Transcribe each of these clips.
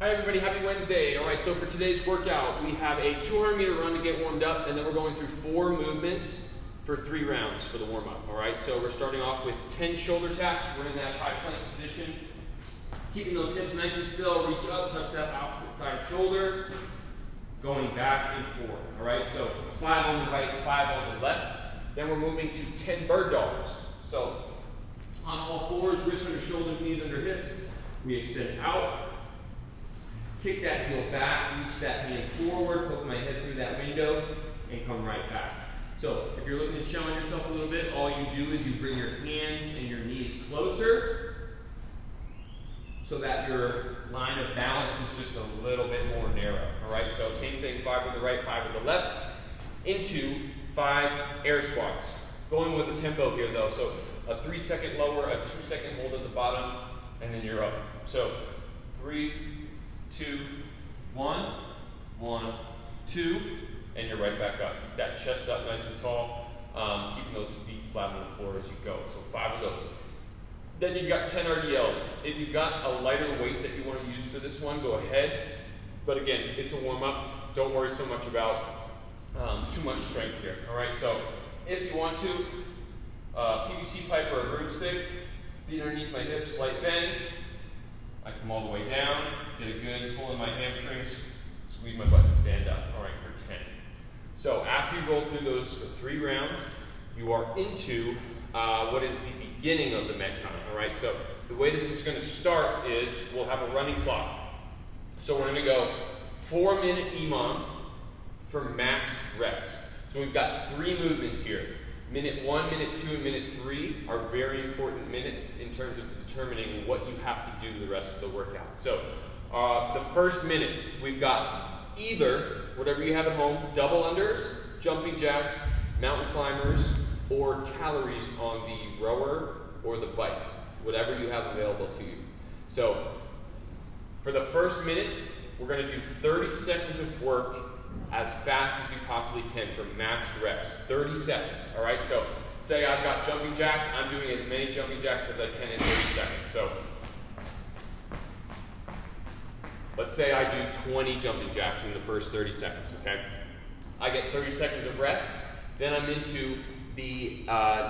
Hi everybody, happy Wednesday. All right, so for today's workout, we have a 200-meter run to get warmed up, and then we're going through 4 movements for 3 rounds for the warm-up. All right, so we're starting off with 10 shoulder taps. We're in that high plank position, keeping those hips nice and still. Reach up, touch that opposite side shoulder, going back and forth. All right, so 5 on the right, 5 on the left. Then we're moving to 10 bird dogs. So on all fours, wrists under shoulders, knees under hips. We extend out. Kick that heel back, reach that hand forward, poke my head through that window, and come right back. So if you're looking to challenge yourself a little bit, all you do is you bring your hands and your knees closer so that your line of balance is just a little bit more narrow. All right, so same thing, 5 with the right, 5 with the left, into 5 air squats. Going with the tempo here though, so a 3-second lower, a 2-second hold at the bottom, and then you're up. So 3, 2, 1, 1, 2, and you're right back up. Keep that chest up nice and tall, keeping those feet flat on the floor as you go. So 5 of those. Then you've got 10 RDLs. If you've got a lighter weight that you want to use for this one, go ahead. But again, it's a warm-up. Don't worry so much about too much strength here. All right, so if you want to, PVC pipe or a broomstick, feet underneath my hips, slight bend. I come all the way down, get a good pull in my hamstrings, squeeze my butt to stand up. All right, for 10. So after you roll through those for 3 rounds, you are into what is the beginning of the Metcon. All right, so the way this is going to start is we'll have a running clock. So we're going to go 4-minute EMOM for max reps. So we've got 3 movements here. Minute 1, minute 2, and minute 3 are very important minutes in terms of determining what you have to do the rest of the workout. So the first minute, we've got either, whatever you have at home, double unders, jumping jacks, mountain climbers, or calories on the rower or the bike, whatever you have available to you. So for the first minute, we're going to do 30 seconds of work as fast as you possibly can for max reps. 30 seconds, all right? So say I've got jumping jacks, I'm doing as many jumping jacks as I can in 30 seconds. So let's say I do 20 jumping jacks in the first 30 seconds, okay? I get 30 seconds of rest, then I'm into the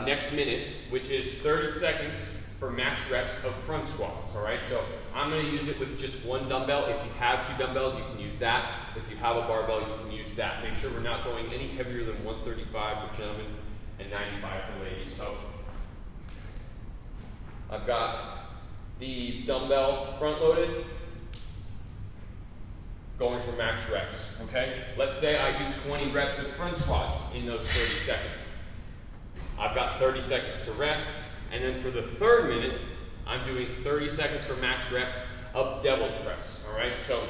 next minute, which is 30 seconds for max reps of front squats, all right? So I'm gonna use it with just 1 dumbbell. If you have 2 dumbbells, you can use that. If you have a barbell, you can use that. Make sure we're not going any heavier than 135 for gentlemen and 95 for ladies. So I've got the dumbbell front loaded, going for max reps, okay? Let's say I do 20 reps of front squats in those 30 seconds. I've got 30 seconds to rest, and then for the 3rd minute, I'm doing 30 seconds for max reps of devil's press, all right? So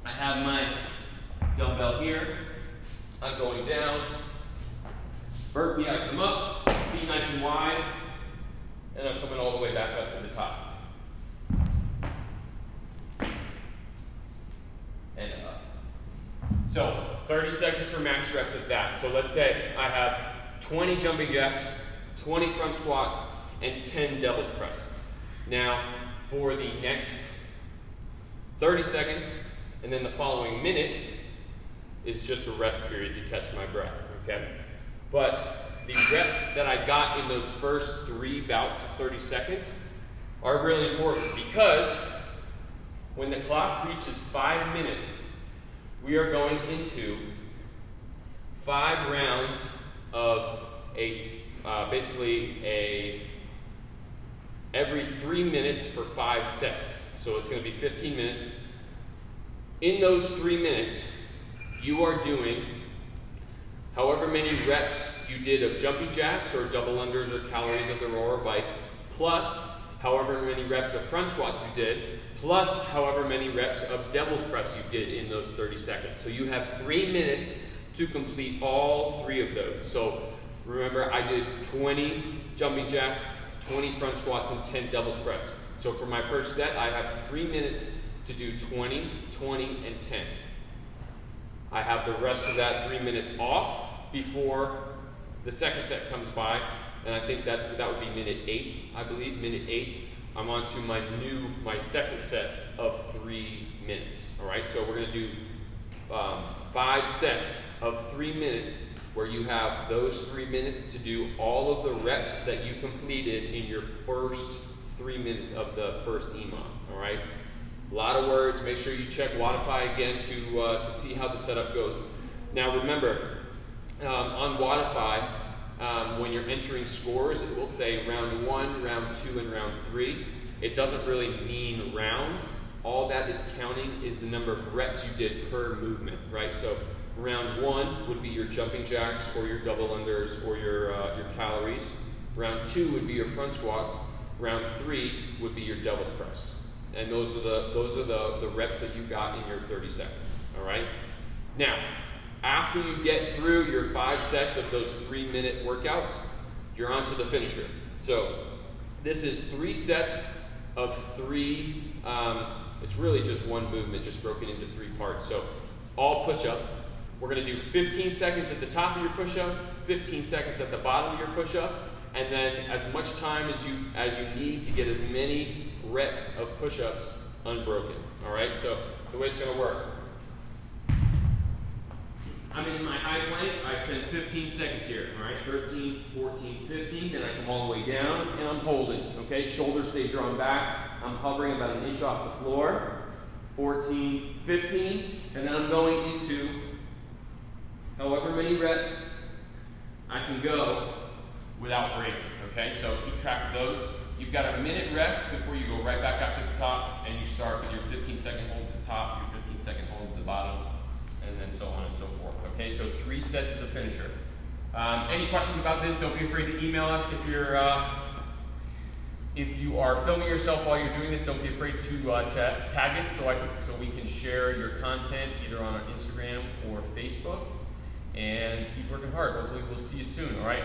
I have my dumbbell here, I'm going down, burpee, I come up, feet nice and wide, and I'm coming all the way back up to the top. And up. So 30 seconds for max reps of that. So let's say I have 20 jumping jacks, 20 front squats, and 10 devil's press. Now, for the next 30 seconds, and then the following minute is just a rest period to catch my breath, okay? But the reps that I got in those first 3 bouts of 30 seconds are really important because when the clock reaches 5 minutes, we are going into 5 rounds of every 3 minutes for 5 sets. So it's going to be 15 minutes. In those 3 minutes, you are doing however many reps you did of jumping jacks or double unders or calories of the rower bike, plus however many reps of front squats you did, plus however many reps of devil's press you did in those 30 seconds. So you have 3 minutes to complete all 3 of those. So remember, I did 20 jumping jacks, 20 front squats, and 10 devil's press. So for my first set, I have 3 minutes to do 20, 20, and 10. I have the rest of that 3 minutes off before the second set comes by, and I think that would be minute 8, I believe, minute 8. I'm on to my second set of 3 minutes. All right, so we're gonna do 5 sets of 3 minutes where you have those 3 minutes to do all of the reps that you completed in your first 3 minutes of the first EMOM. All right, a lot of words. Make sure you check Wodify again to see how the setup goes. Now remember, on Wodify, when you're entering scores, it will say round 1, round 2, and round 3. It doesn't really mean rounds. All that is counting is the number of reps you did per movement, right? So round 1 would be your jumping jacks or your double unders or your calories. Round 2 would be your front squats. Round 3 would be your devil's press. And those are the reps that you got in your 30 seconds, all right? Now, after you get through your 5 sets of those 3-minute workouts, you're on to the finisher. So this is 3 sets of 3, it's really just one movement, just broken into 3 parts. So all push-up. We're gonna do 15 seconds at the top of your push-up, 15 seconds at the bottom of your push-up, and then as much time as you need to get as many reps of push-ups unbroken, all right? So the way it's gonna work. I'm in my high plank, I spend 15 seconds here, all right? 13, 14, 15, then I come all the way down, and I'm holding, okay? Shoulders stay drawn back. I'm hovering about 1 inch off the floor. 14, 15, and then I'm going into however many reps I can go without breaking, okay? So keep track of those. You've got a minute rest before you go right back up to the top, and you start with your 15-second hold at the top, your 15-second hold at the bottom, and then so on and so forth. Okay, so 3 sets of the finisher. Any questions about this? Don't be afraid to email us if you are filming yourself while you're doing this. Don't be afraid to tag us so we can share your content either on our Instagram or Facebook. And keep working hard. Hopefully, we'll see you soon. All right.